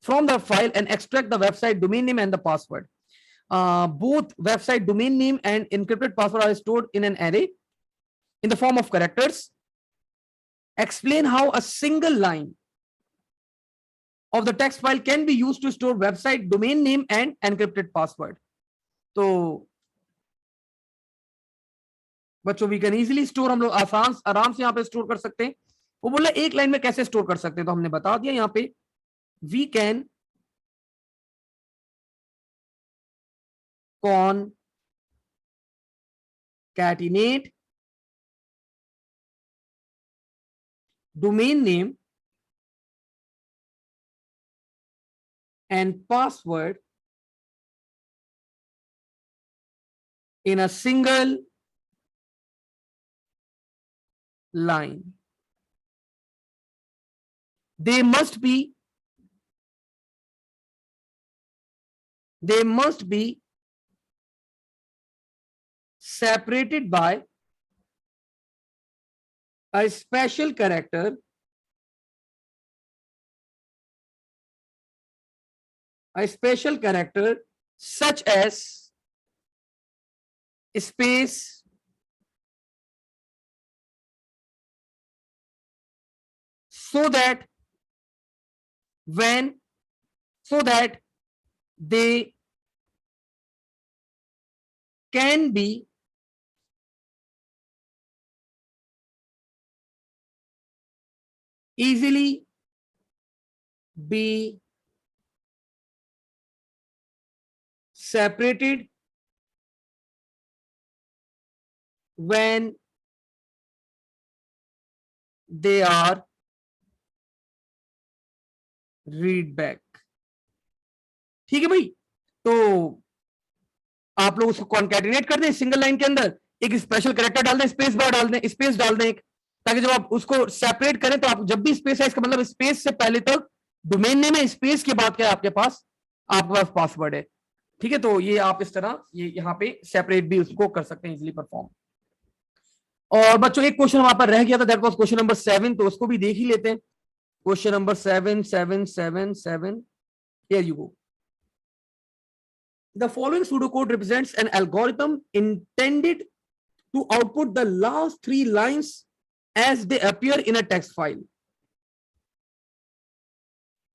from the file and extract the website domain name and the password. Both website domain name and encrypted password are stored in an array in the form of characters. Explain how a single line of the text file can be used to store website domain name and encrypted password. तो बच्चों we can easily store, हम लोग आसान आराम से यहाँ पे store कर सकते हैं। वो बोला एक लाइन में कैसे स्टोर कर सकते हैं, तो हमने बता दिया यहाँ पे we can concatenate domain name and password in a single line. They must be separated by a special character, such as space, so that they can be easily be separated when they are read back. ठीक है भाई, तो आप लोग उसको concatenate कर दें single line के अंदर, एक स्पेशल कैरेक्टर डाल दें, स्पेस बार डाल दें, स्पेस डाल दें एक, ताकि जब आप उसको सेपरेट करें तो आप जब भी स्पेस है, इसका मतलब स्पेस से पहले तक डोमेन नेम है, स्पेस के बाद क्या है आपके पास पासवर्ड है। ठीक है। तो ये आप इस तरह ये यहाँ पे सेपरेट भी उसको कर सकते हैं, इजिली परफॉर्म। और बच्चों एक क्वेश्चन वहां पर रह गया था, दैट वाज क्वेश्चन नंबर 7, तो उसको भी देख ही लेते हैं। Question number 7, 7, 7, 7, here you go. The following pseudocode represents an algorithm intended to output the last three lines as they appear in a text file.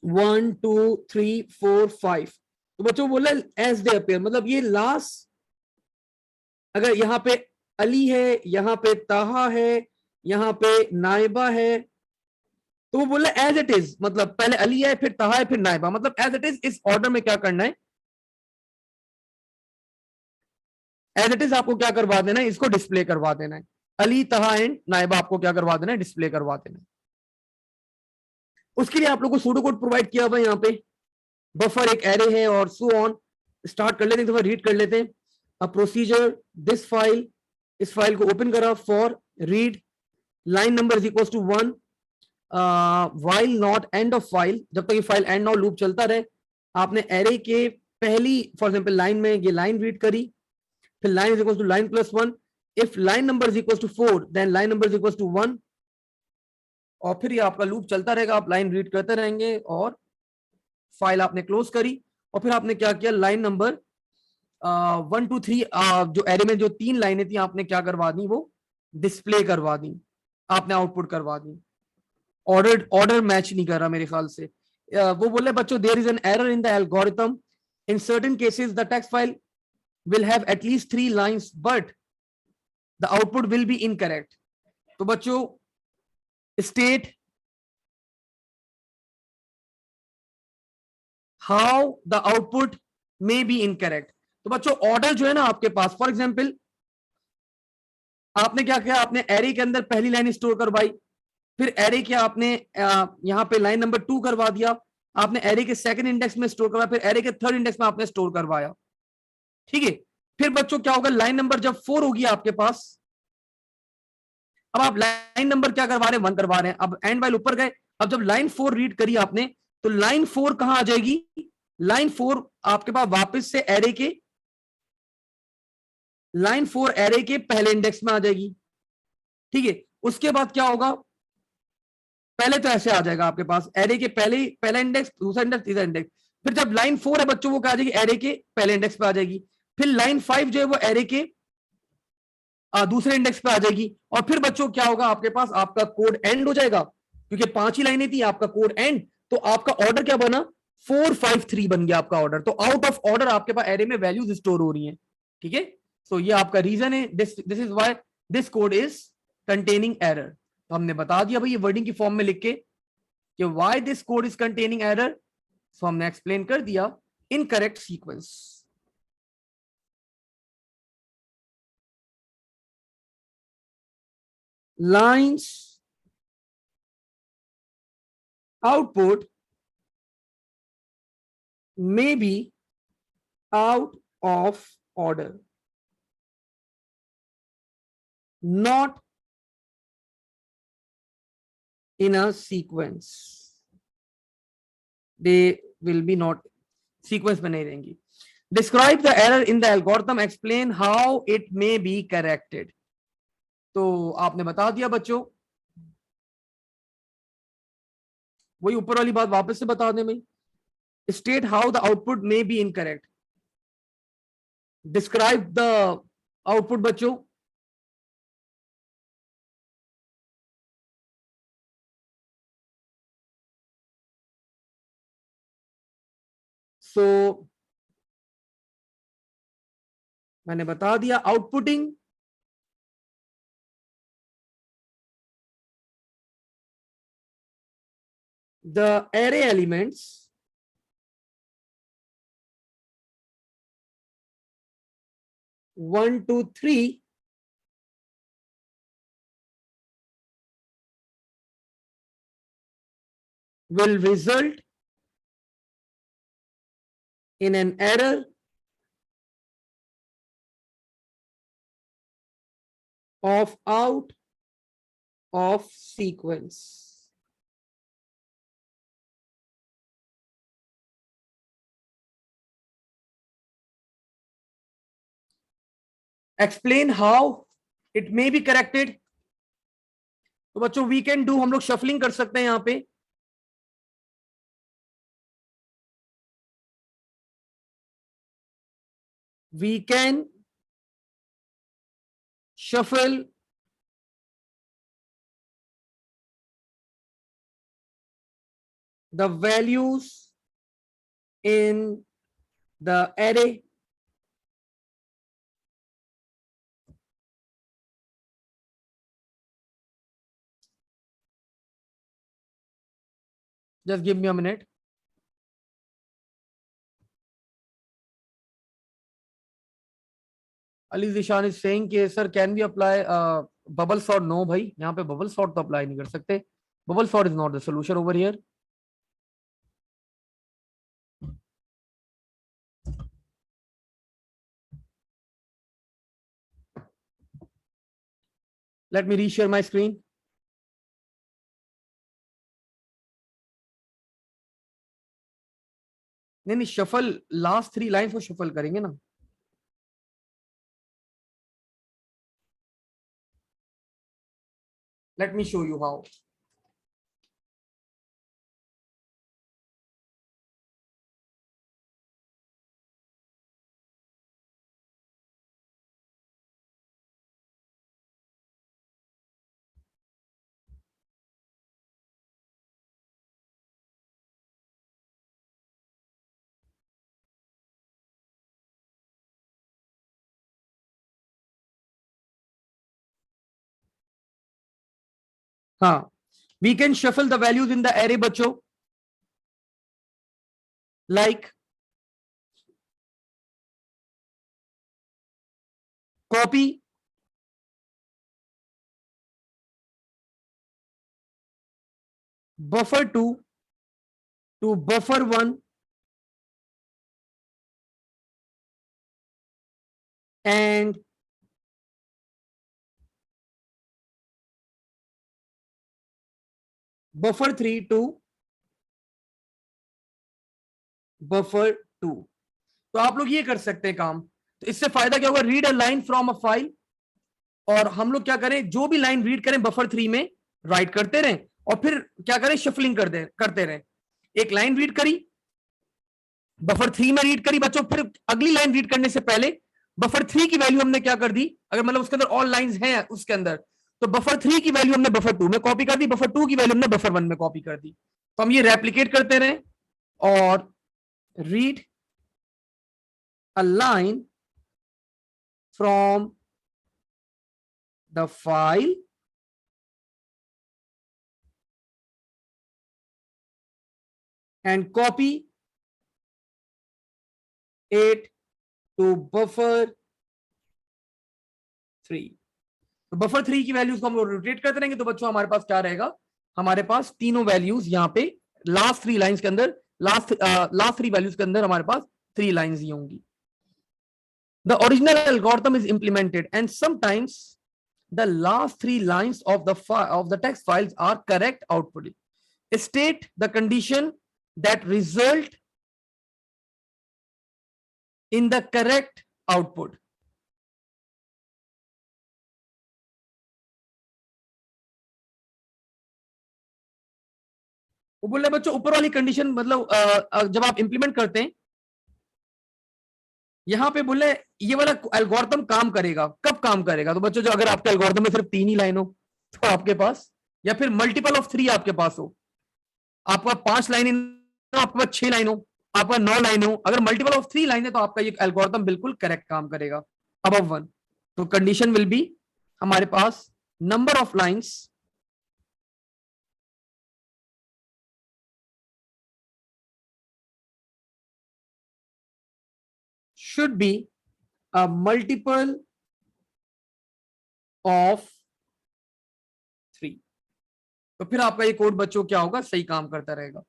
1, 2, 3, 4, 5. तो बच्चों बोला एज दे अपेयर, मतलब ये लास्ट, अगर यहाँ पे अली है, यहाँ पे ताहा है, यहाँ पे नाइबा है, तो वो बोला एज इट इज, मतलब पहले अली है, फिर ताहा है, फिर नाइबा, मतलब एज इट इज, इस ऑर्डर में क्या करना है, एज इट इज आपको क्या करवा देना है, इसको डिस्प्ले करवा देना है। अली, तहा एंड नाइबा आपको क्या करवा देना है, डिस्प्ले करवा देना है। उसके लिए आप लोगों को सूडो कोड प्रोवाइड किया हुआ है यहाँ पे, बफर एक एरे है और सो ऑन। स्टार्ट कर लेते हैं, तो रीड कर लेते हैं। अ प्रोसीजर, दिस फाइल, इस फाइल को ओपन करा, for read line number is equal to 1, while not end of file, जब तक ये फाइल एंड नाउ लूप चलता रहे। आपने एरे के पहली फॉर एग्जांपल लाइन में ये लाइन रीड करी, फिर line is equal to line plus 1, if line number is equal to 4 then line number is equal to 1, और फिर ये आपका लूप चलता रहेगा, आप लाइन रीड करते रहेंगे, और फाइल आपने क्लोज करी। और फिर आपने क्या किया, लाइन नंबर 1, 2, 3, जो एरे में जो 3 लाइनें थी आपने क्या करवा दी, वो डिस्प्ले करवा दी, आपने आउटपुट करवा दी। ऑर्डर ऑर्डर मैच नहीं कर रहा मेरे ख्याल से। वो बोले बच्चों there is an error in the algorithm, in certain cases the text file will have at least 3 lines but the output will be incorrect. तो बच्चों state how the output may be incorrect. तो बच्चों order जो है ना आपके पास, for example आपने क्या किया, आपने एरे के अंदर पहली लाइन स्टोर करवाई, फिर एरे के आपने यहां पे लाइन नंबर 2 करवा दिया, आपने एरे के सेकंड इंडेक्स में स्टोर करवाया, फिर एरे के थर्ड इंडेक्स में आपने स्टोर करवाया, ठीक है। फिर बच्चों क्या होगा, लाइन नंबर जब 4 होगी आपके पास, अब आप लाइन नंबर क्या करवा रहे हैं, 1 करवा रहे हैं, अब एंड वाइल ऊपर गए, अब जब लाइन 4 रीड करी आपने, तो लाइन 4 कहां आ जाएगी, लाइन 4 आपके पास वापस से एरे के, लाइन 4 एरे के पहले इंडेक्स में आ जाएगी, ठीक है। उसके बाद क्या होगा, पहले तो ऐसे आ जाएगा आपके पास एरे के पहले, पहला इंडेक्स, दूसरा इंडेक्स, तीसरा इंडेक्स, फिर जब लाइन 4 है बच्चों वो क्या आ जाएगी, एरे के पहले इंडेक्स पे आ जाएगी, फिर लाइन 5 जो है वो एरे के दूसरे इंडेक्स पे आ जाएगी, और फिर बच्चों क्या होगा, आपके पास आपका कोड एंड हो जाएगा, क्योंकि 5 ही लाइनें थी, आपका कोड एंड, तो आपका ऑर्डर क्या बना, 453 बन गया आपका ऑर्डर। तो आउट ऑफ ऑर्डर आपके पास एरे में वैल्यूज स्टोर हो रही हैं, ठीक है। सो ये आपका रीजन है, this is why this code is containing error. तो हमने बता दिया भाई ये वर्डिंग की फॉर्म में लिख के कि why this code is containing error, so हमने एक्सप्लेन कर दिया, incorrect sequence. Lines output may be out of order, not in a sequence. They will be not sequence में नहीं रहेंगी. Describe the error in the algorithm. Explain how it may be corrected. तो आपने बता दिया बच्चों, वही ऊपर वाली बात वापस से बता दें भाई, state how the output may be incorrect. Describe the output बच्चों, so मैंने बता दिया outputting the array elements one, two, three will result in an error of out of sequence. Explain how it may be corrected. तो बच्चों we can do, हम लोग shuffling कर सकते हैं यहां पे। We can shuffle the values in the array just give me a minute. Ali Zishan is saying कि sir can we apply bubble sort? No भाई, यहाँ पे bubble sort तो apply नहीं कर सकते. Bubble sort is not the solution over here. Let me reshare my screen. नहीं shuffle last 3 lines को shuffle करेंगे ना. Let me show you how. हाँ, we can shuffle the values in the array बच्चों, like copy buffer2 to buffer1 and buffer3 to buffer2। तो आप लोग ये कर सकते हैं काम। तो इससे फायदा क्या होगा, read a line from a file, और हम लोग क्या करें, जो भी लाइन रीड करें buffer3 में राइट करते रहें, और फिर क्या करें, शफलिंग करते रहें। एक लाइन रीड करी, buffer3 में रीड करी बच्चों, फिर अगली लाइन रीड करने से पहले buffer3 की वैल्यू हमने क्या कर दी, अगर मतलब उसके अंदर ऑल लाइंस हैं उसके अंदर, तो buffer3 की वैल्यू हमने buffer2 में कॉपी कर दी, buffer2 की वैल्यू हमने buffer1 में कॉपी कर दी। तो हम ये रेप्लिकेट करते रहें, और read a line from the file and copy it to buffer3। तो buffer3 की वैल्यूज को हम रोटेट करते रहेंगे, तो बच्चों हमारे पास क्या रहेगा, हमारे पास तीनों वैल्यूज यहाँ पे लास्ट 3 लाइंस के अंदर, लास्ट 3 वैल्यूज के अंदर हमारे पास 3 लाइंस ही होंगी। The original algorithm is implemented and sometimes the last 3 lines of the text files are correct output. State the condition that result in the correct output. वो बोल रहे बच्चों ऊपर वाली कंडीशन मतलब जब आप इंप्लीमेंट करते हैं, यहां पे बोले ये वाला एल्गोरिथम काम करेगा, कब काम करेगा, तो बच्चों जो अगर आपके एल्गोरिथम में सिर्फ 3 ही लाइन हो तो आपके पास, या फिर मल्टीपल ऑफ 3 आपके पास हो, आपका 5 लाइन आपके पास 6 लाइन हो, आपका 9 लाइन हो, अगर मल्टीपल ऑफ 3 लाइन है तो आपका ये एल्गोरिथम बिल्कुल करेक्ट काम करेगा अबव 1। तो कंडीशन विल बी हमारे पास number of lines should be a multiple of 3। तो फिर आपका ये कोड बच्चों क्या होगा, सही काम करता रहेगा।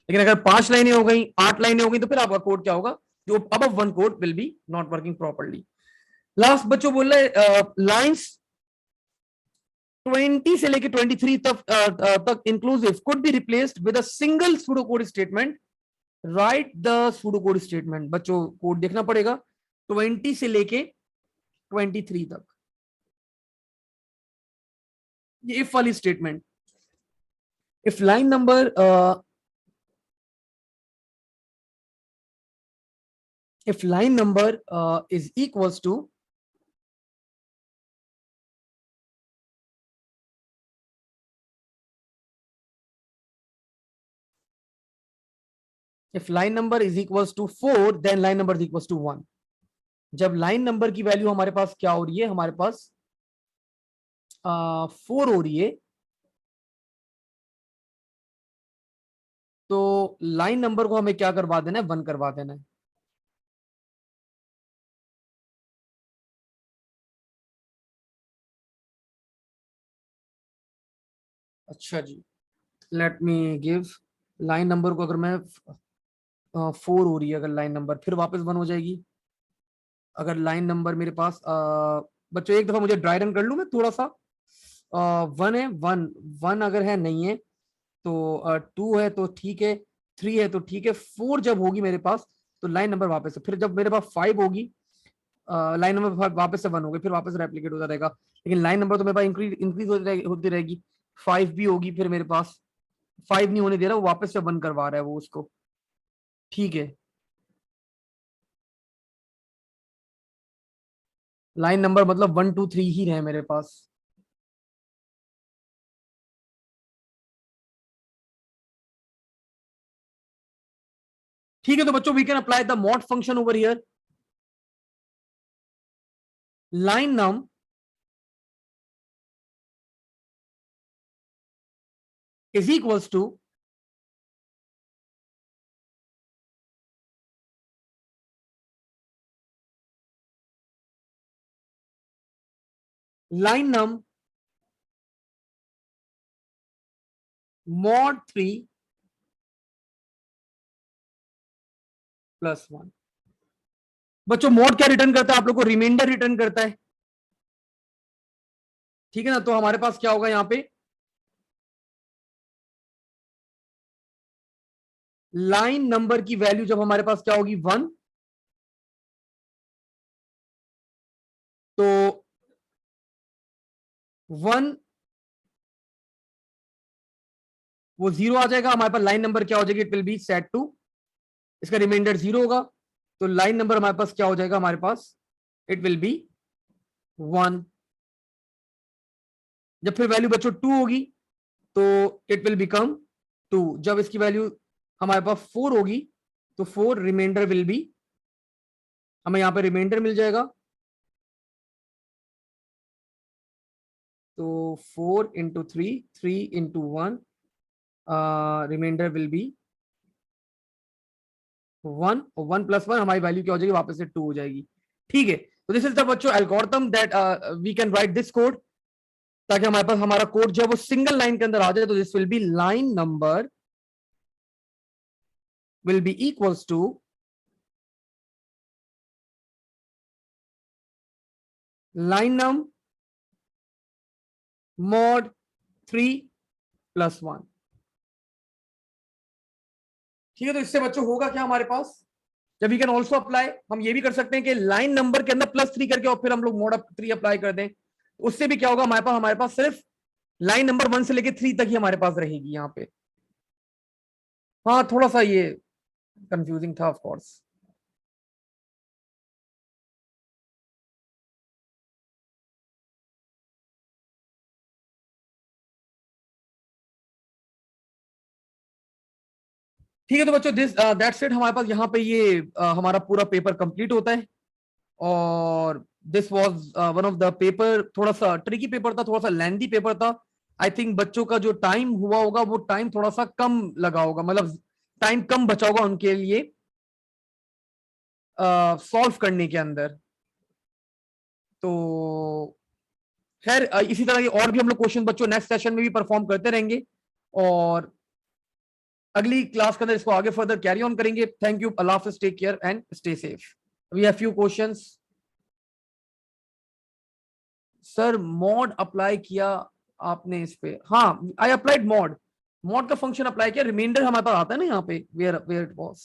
लेकिन अगर 5 लाइनें हो गई, 8 लाइनें हो गई, तो फिर आपका कोड क्या होगा, जो above 1 code will be not working properly. Last बच्चों बोल रहे लाइंस 20 से लेके 23 तक inclusive could be replaced with a single pseudo code statement. Right the pseudo code statement. बच्चों कोड देखना पड़ेगा 20 से लेके 23 तक। ये इफ वाली statement, if line number if line number is equals to if line number is equals to 4 then line number is equals to 1. जब line number की वैल्यू हमारे पास क्या हो रही है, हमारे पास 4 हो रही है, तो लाइन नंबर को हमें क्या करवा देना है, 1 करवा देना है। अच्छा जी, let me give line number को, अगर मैं 4 हो रही है अगर लाइन नंबर, फिर वापस 1 हो जाएगी। अगर लाइन नंबर मेरे पास बच्चों एक दफा मुझे ड्राई रन कर लूं मैं थोड़ा सा। 1 है, 1 1 अगर है नहीं है तो 2 है तो ठीक है, 3 है तो ठीक है, 4 जब होगी मेरे पास तो लाइन नंबर वापस है। फिर जब मेरे पास 5 होगी लाइन नंबर वापस से 1 होगी, फिर वापस रेप्लिकेट होता रहेगा। लेकिन लाइन नंबर तो मेरे पास इंक्रीज होती रहेगी। 5 भी होगी, फिर मेरे पास 5 नहीं होने दे रहा, वो वापस से 1 करवा रहा है वो उसको, ठीक है। लाइन नंबर मतलब 1 2 3 ही रहे मेरे पास। ठीक है, तो बच्चों we can apply the mod function over here. Line num is equals to line num mod 3 plus 1। बच्चों मॉड क्या रिटर्न करता है, आप लोग को रिमाइंडर रिटर्न करता है, ठीक है ना। तो हमारे पास क्या होगा यहाँ पे, लाइन नंबर की वैल्यू जब हमारे पास क्या होगी 1, तो 1 वो 0 आ जाएगा, हमारे पास लाइन नंबर क्या हो जाएगी, it will be set to, इसका रिमाइंडर 0 होगा, तो लाइन नंबर हमारे पास क्या हो जाएगा, हमारे पास इट विल बी 1। जब फिर वैल्यू बच्चों 2 होगी तो इट विल बिकम 2। जब इसकी वैल्यू हमारे पास 4 होगी तो 4 रिमाइंडर विल बी, हमें यहां पे रिमाइंडर मिल जाएगा, तो 4 into 3 3 into 1, remainder will be 1, 1 plus 1 हमारी वैल्यू क्या हो जाएगी, वापस से 2 हो जाएगी, ठीक है। तो दिस इज द बच्चों algorithm that we can write this code, ताकि हमारे पास हमारा कोड जब वो सिंगल लाइन के अंदर आ जाए, तो this will B line number will be equals to line num mod 3 plus 1। ठीक है, तो इससे बच्चों होगा क्या हमारे पास, जब वी कैन ऑल्सो अप्लाई, हम ये भी कर सकते हैं कि लाइन नंबर के अंदर +3 करके और फिर हम लोग मोड 3 अप्लाई कर दें, उससे भी क्या होगा, हमारे पास सिर्फ लाइन नंबर 1 से लेके 3 तक ही हमारे पास रहेगी यहाँ पे। हाँ, थोड़ा सा ये कंफ्यूजिंग था ऑफ कोर्स। ठीक है, तो बच्चों दिस दैट्स इट, हमारे पास यहाँ पे ये हमारा पूरा पेपर कंप्लीट होता है। और this was one of the paper, थोड़ा सा ट्रिकी पेपर था, थोड़ा सा लेंथी पेपर था। आई थिंक बच्चों का जो टाइम हुआ होगा वो टाइम थोड़ा सा कम लगा होगा, मतलब टाइम कम बचा होगा उनके लिए सॉल्व करने के अंदर। तो खैर इसी तरह के और भी हम लोग क्वेश्चन बच्चों नेक्स्ट सेशन में भी परफॉर्म करते रहेंगे, और अगली क्लास के अंदर इसको आगे फर्दर कैरी ऑन करेंगे। थैंक यू, अल्लाह हाफिज, take care and stay safe. We have few questions. Sir mod apply किया आपने इस पे, हाँ आई अप्लाइड मॉड, मॉड का फंक्शन अप्लाई किया, रिमाइंडर हमारे पास आता है ना यहाँ पे, वेयर इट वाज।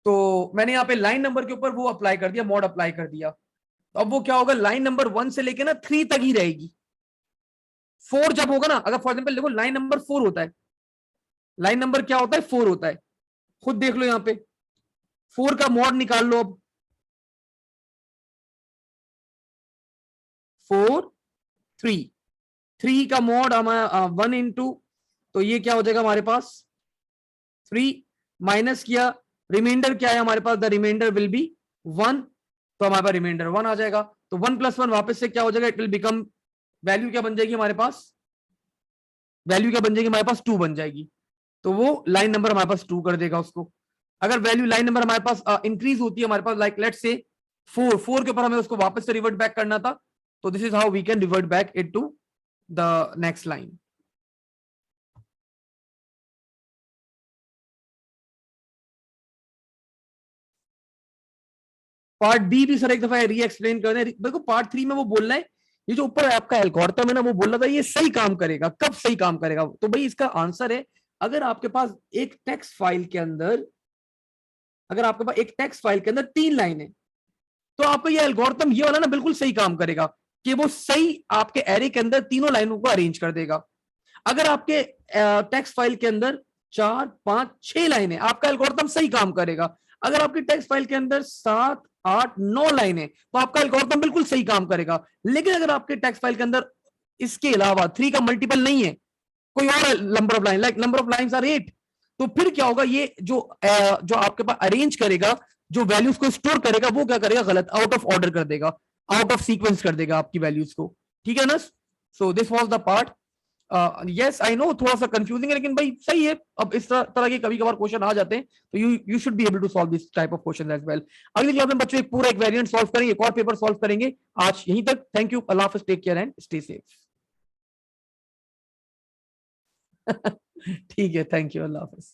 तो मैंने यहाँ पे लाइन नंबर के ऊपर वो अप्लाई कर दिया, मॉड अप्लाई कर दिया। तो अब वो क्या होगा, लाइन नंबर 1 से लेके ना 3 तक ही रहेगी। 4 जब होगा ना, अगर फॉर एग्जाम्पल देखो लाइन नंबर 4 होता है, लाइन नंबर क्या होता है, 4 होता है, खुद देख लो यहां पे, 4 का मॉड निकाल लो अब, 4 3, 3 का मॉड हमारा 1 इंटू, तो ये क्या हो जाएगा हमारे पास 3, माइनस किया, रिमाइंडर क्या है हमारे पास, द रिमाइंडर विल बी 1, तो हमारे पास रिमाइंडर 1 आ जाएगा। तो 1 + 1 वापस से क्या हो जाएगा, इट विल बिकम, वैल्यू क्या बन जाएगी हमारे पास, वैल्यू क्या बन जाएगी हमारे पास 2 बन जाएगी। तो वो लाइन नंबर हमारे पास 2 कर देगा उसको। अगर वैल्यू लाइन नंबर हमारे पास इंक्रीज होती है हमारे पास, लाइक लेट्स से 4 के ऊपर हमें उसको वापस से रिवर्ट बैक करना था, तो this is how we can revert back it to the next line. Part B भी सर एक दफा री एक्सप्लेन कर दें, देखो पार्ट 3 में वो बोल रहा है, ये जो ऊपर आपका एल्गोरिथम है ना, वो बोल रहा था ये सही काम करेगा, कब सही काम करेगा, तो भाई इसका आंसर है, अगर आपके पास एक टेक्स्ट फाइल के अंदर, अगर आपके पास एक टेक्स्ट फाइल के अंदर 3 लाइन है, तो आपका ये एल्गोरिथम ये वाला ना बिल्कुल सही काम करेगा, कि वो सही आपके एरे के अंदर तीनों लाइनों को अरेंज कर देगा। अगर आपके टेक्स्ट फाइल के अंदर 4 5 6 लाइन है, आपका एल्गोरिथम सही काम करेगा। अगर आपकी टेक्स्ट फाइल के अंदर 7 8 9 लाइन है, तो आपका एल्गोरिथम बिल्कुल सही काम करेगा। लेकिन अगर आपके टेक्स्ट फाइल के अंदर इसके अलावा 3 का मल्टीपल नहीं है, कोई और number of line, like number of lines are 8, तो फिर क्या होगा, ये जो आपके पास अरेंज करेगा, जो वैल्यूज को स्टोर करेगा, वो क्या करेगा, गलत, आउट ऑफ ऑर्डर कर देगा, आउट ऑफ सीक्वेंस कर देगा आपकी वैल्यूज को। ठीक है ना। सो this was the part. Yes I know थोड़ा सा कंफ्यूजिंग है, लेकिन भाई सही है, अब इस तरह के कभी कभार क्वेश्चन आ जाते हैं, तो you should be able to solve this type of question as well. अगली क्लास में बच्चों एक पूरा एक वेरिएंट सॉल्व करेंगे, एक और पेपर सॉल्व करेंगे। आज यहीं तक, थैंक यू, अल्लाह हाफिज, take care and stay safe. ठीक है, थैंक यू, अल्लाह हाफिज।